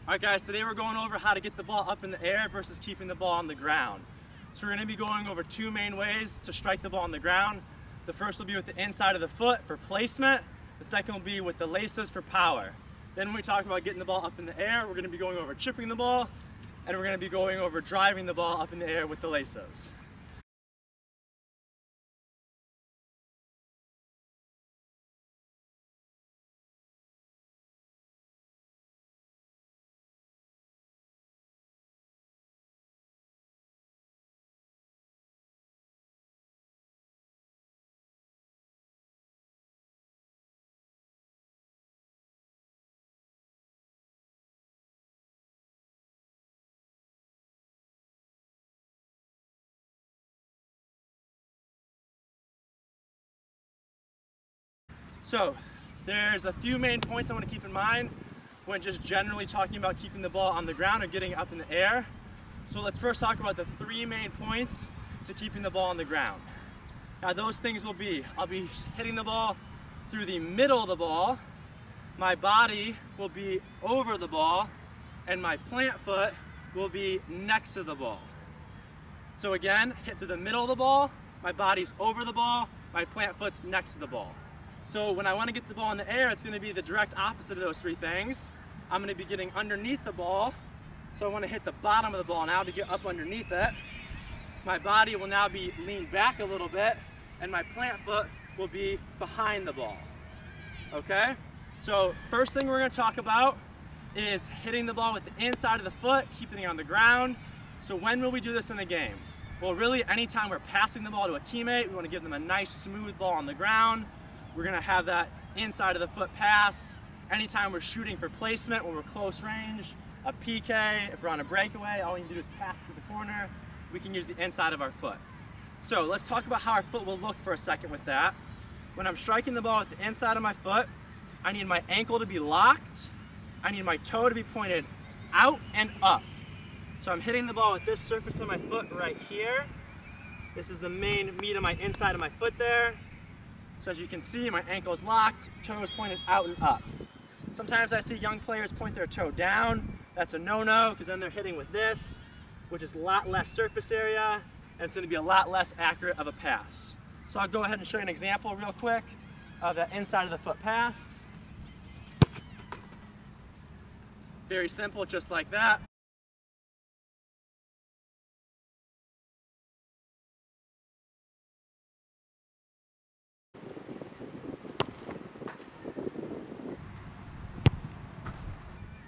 Alright guys, today we're going over how to get the ball up in the air versus keeping the ball on the ground. So we're going to be going over two main ways to strike the ball on the ground. The first will be with the inside of the foot for placement. The second will be with the laces for power. Then when we talk about getting the ball up in the air, we're going to be going over chipping the ball, and we're going to be going over driving the ball up in the air with the laces. So there's a few main points I want to keep in mind when just generally talking about keeping the ball on the ground or getting it up in the air. So let's first talk about the three main points to keeping the ball on the ground. Now those things will be, I'll be hitting the ball through the middle of the ball, my body will be over the ball, and my plant foot will be next to the ball. So again, hit through the middle of the ball, my body's over the ball, my plant foot's next to the ball. So when I want to get the ball in the air, it's going to be the direct opposite of those three things. I'm going to be getting underneath the ball. So I want to hit the bottom of the ball now to get up underneath it. My body will now be leaned back a little bit, and my plant foot will be behind the ball. Okay? So first thing we're going to talk about is hitting the ball with the inside of the foot, keeping it on the ground. So when will we do this in a game? Well, really anytime we're passing the ball to a teammate, we want to give them a nice smooth ball on the ground. We're going to have that inside of the foot pass. Anytime we're shooting for placement, when we're close range, a PK, if we're on a breakaway, all we need to do is pass to the corner. We can use the inside of our foot. So let's talk about how our foot will look for a second with that. When I'm striking the ball with the inside of my foot, I need my ankle to be locked. I need my toe to be pointed out and up. So I'm hitting the ball with this surface of my foot right here. This is the main meat of my inside of my foot there. So as you can see, my ankle is locked, toe is pointed out and up. Sometimes I see young players point their toe down. That's a no-no, because then they're hitting with this, which is a lot less surface area, and it's going to be a lot less accurate of a pass. So I'll go ahead and show you an example real quick of that inside of the foot pass. Very simple, just like that.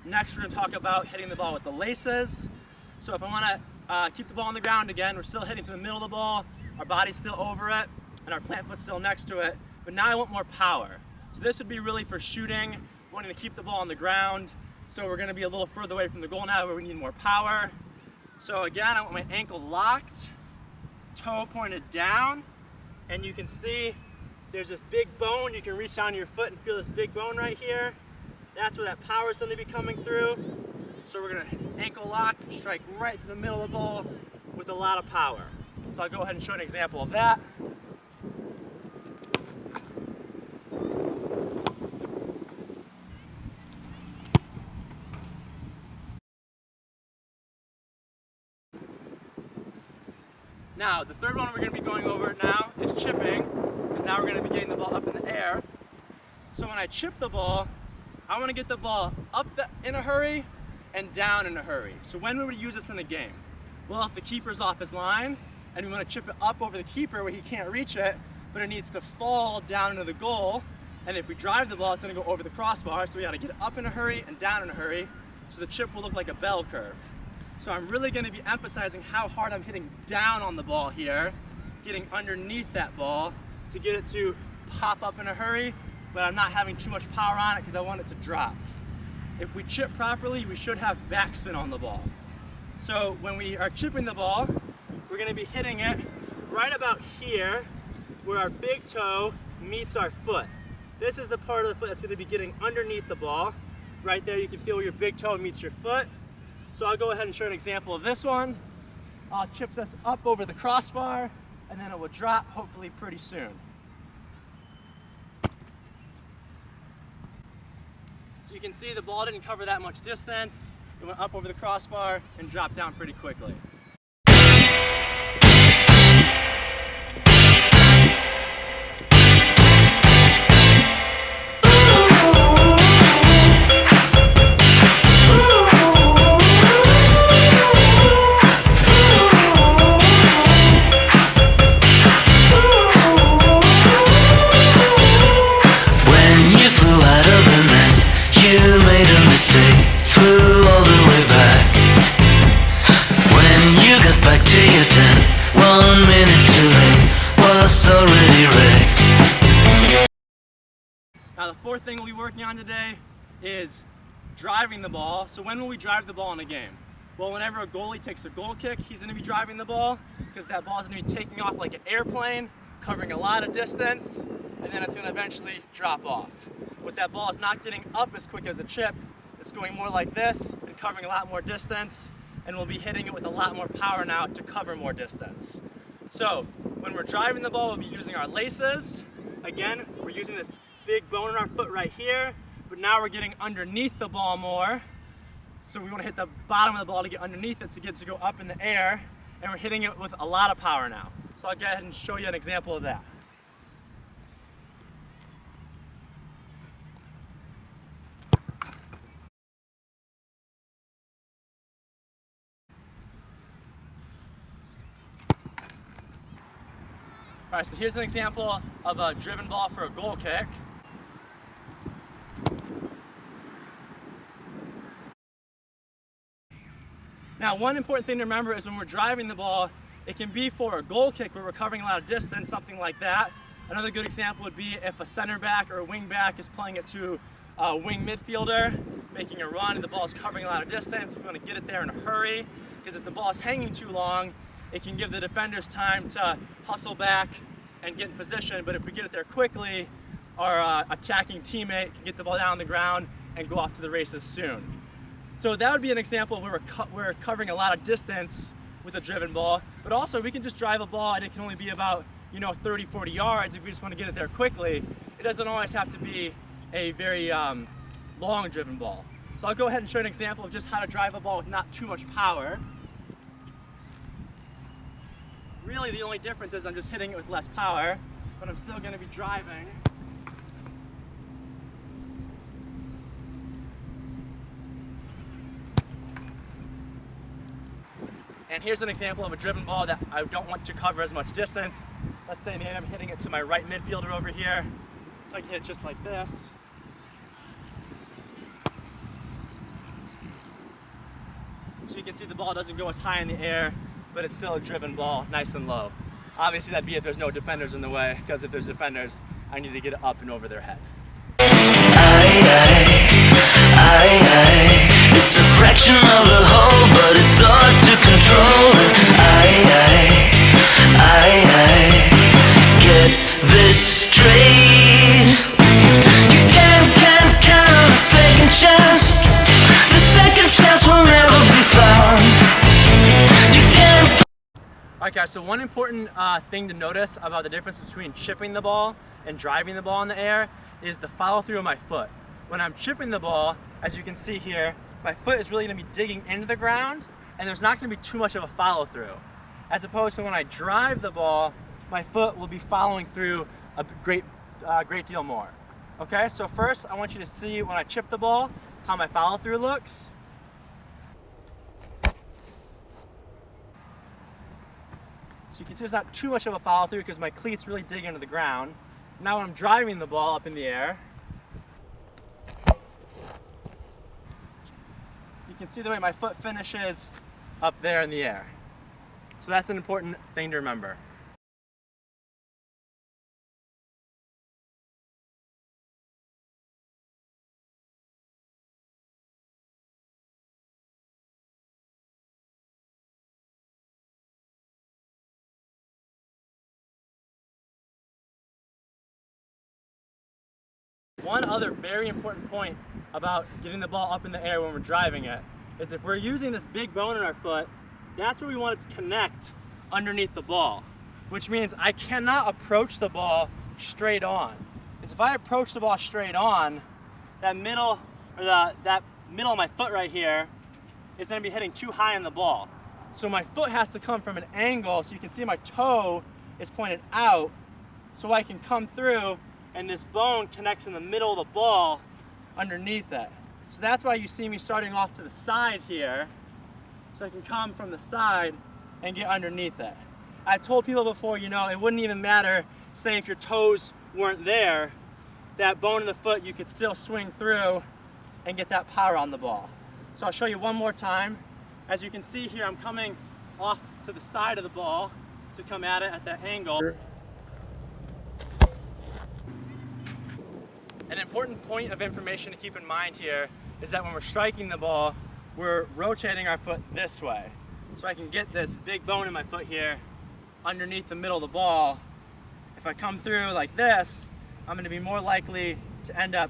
Next, we're going to talk about hitting the ball with the laces. So if I want to keep the ball on the ground again, we're still hitting through the middle of the ball, our body's still over it, and our plant foot's still next to it, but now I want more power. So this would be really for shooting, wanting to keep the ball on the ground. So we're going to be a little further away from the goal now where we need more power. So again, I want my ankle locked, toe pointed down, and you can see there's this big bone. You can reach down your foot and feel this big bone right here. That's where that power is going to be coming through. So we're going to ankle lock, strike right through the middle of the ball with a lot of power. So I'll go ahead and show an example of that. Now, the third one we're going to be going over now is chipping, because now we're going to be getting the ball up in the air. So when I chip the ball, I want to get the ball up in a hurry and down in a hurry. So when would we use this in a game? Well, if the keeper's off his line and we want to chip it up over the keeper where he can't reach it, but it needs to fall down into the goal, and if we drive the ball, it's going to go over the crossbar, so we got to get it up in a hurry and down in a hurry, so the chip will look like a bell curve. So I'm really going to be emphasizing how hard I'm hitting down on the ball here, getting underneath that ball to get it to pop up in a hurry, but I'm not having too much power on it because I want it to drop. If we chip properly, we should have backspin on the ball. So when we are chipping the ball, we're going to be hitting it right about here where our big toe meets our foot. This is the part of the foot that's going to be getting underneath the ball. Right there you can feel where your big toe meets your foot. So I'll go ahead and show an example of this one. I'll chip this up over the crossbar and then it will drop hopefully pretty soon. So you can see the ball didn't cover that much distance. it went up over the crossbar and dropped down pretty quickly. Now the fourth thing we'll be working on today is driving the ball. So when will we drive the ball in a game? Well, whenever a goalie takes a goal kick, he's going to be driving the ball because that ball is going to be taking off like an airplane, covering a lot of distance, and then it's going to eventually drop off. But that ball is not getting up as quick as a chip. It's going more like this and covering a lot more distance, and we'll be hitting it with a lot more power now to cover more distance. So when we're driving the ball, we'll be using our laces. Again, we're using this big bone in our foot right here, but now we're getting underneath the ball more. So we want to hit the bottom of the ball to get underneath it to get to go up in the air, and we're hitting it with a lot of power now. So I'll go ahead and show you an example of that. All right, so here's an example of a driven ball for a goal kick. Now, one important thing to remember is when we're driving the ball, it can be for a goal kick where we're covering a lot of distance, something like that. Another good example would be if a center back or a wing back is playing it to a wing midfielder, making a run and the ball is covering a lot of distance. We want to get it there in a hurry, because if the ball is hanging too long, it can give the defenders time to hustle back and get in position. But if we get it there quickly, our attacking teammate can get the ball down on the ground and go off to the races soon. So that would be an example of where we're covering a lot of distance with a driven ball, but also we can just drive a ball and it can only be about 30, 40 yards if we just want to get it there quickly. It doesn't always have to be a very long driven ball. So I'll go ahead and show you an example of just how to drive a ball with not too much power. Really the only difference is I'm just hitting it with less power, but I'm still going to be driving. And here's an example of a driven ball that I don't want to cover as much distance. Let's say maybe I'm hitting it to my right midfielder over here. So I can hit it just like this. So you can see the ball doesn't go as high in the air, but it's still a driven ball, nice and low. Obviously that'd be if there's no defenders in the way, because if there's defenders, I need to get it up and over their head. It's a fraction of the whole, but it's hard to control. And get this straight. You can't count on a second chance. The second chance will never be found. You can't. Alright guys, so one important thing to notice about the difference between chipping the ball and driving the ball in the air is the follow through of my foot. When I'm chipping the ball, as you can see here, my foot is really going to be digging into the ground, and there's not going to be too much of a follow through. As opposed to when I drive the ball, my foot will be following through a great deal more. Okay, so first I want you to see when I chip the ball, how my follow through looks. So you can see there's not too much of a follow through because my cleats really dig into the ground. Now when I'm driving the ball up in the air, you can see the way my foot finishes up there in the air. So that's an important thing to remember. One other very important point about getting the ball up in the air when we're driving it is if we're using this big bone in our foot, that's where we want it to connect underneath the ball, which means I cannot approach the ball straight on. Because if I approach the ball straight on, that middle of my foot right here is gonna be hitting too high on the ball. So my foot has to come from an angle, so you can see my toe is pointed out, so I can come through and this bone connects in the middle of the ball underneath it. So that's why you see me starting off to the side here, so I can come from the side and get underneath it. I've told people before, you know, it wouldn't even matter, say if your toes weren't there, that bone in the foot, you could still swing through and get that power on the ball. So I'll show you one more time. As you can see here, I'm coming off to the side of the ball to come at it at that angle. An important point of information to keep in mind here is that when we're striking the ball, we're rotating our foot this way. So I can get this big bone in my foot here underneath the middle of the ball. If I come through like this, I'm going to be more likely to end up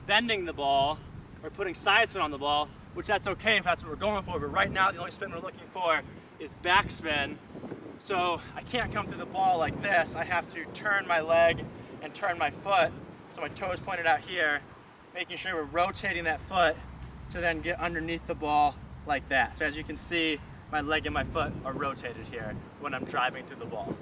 bending the ball or putting side spin on the ball, which that's okay if that's what we're going for, but right now the only spin we're looking for is backspin. So I can't come through the ball like this. I have to turn my leg and turn my foot, so my toe is pointed out here, making sure we're rotating that foot to then get underneath the ball like that. So as you can see, my leg and my foot are rotated here when I'm driving through the ball.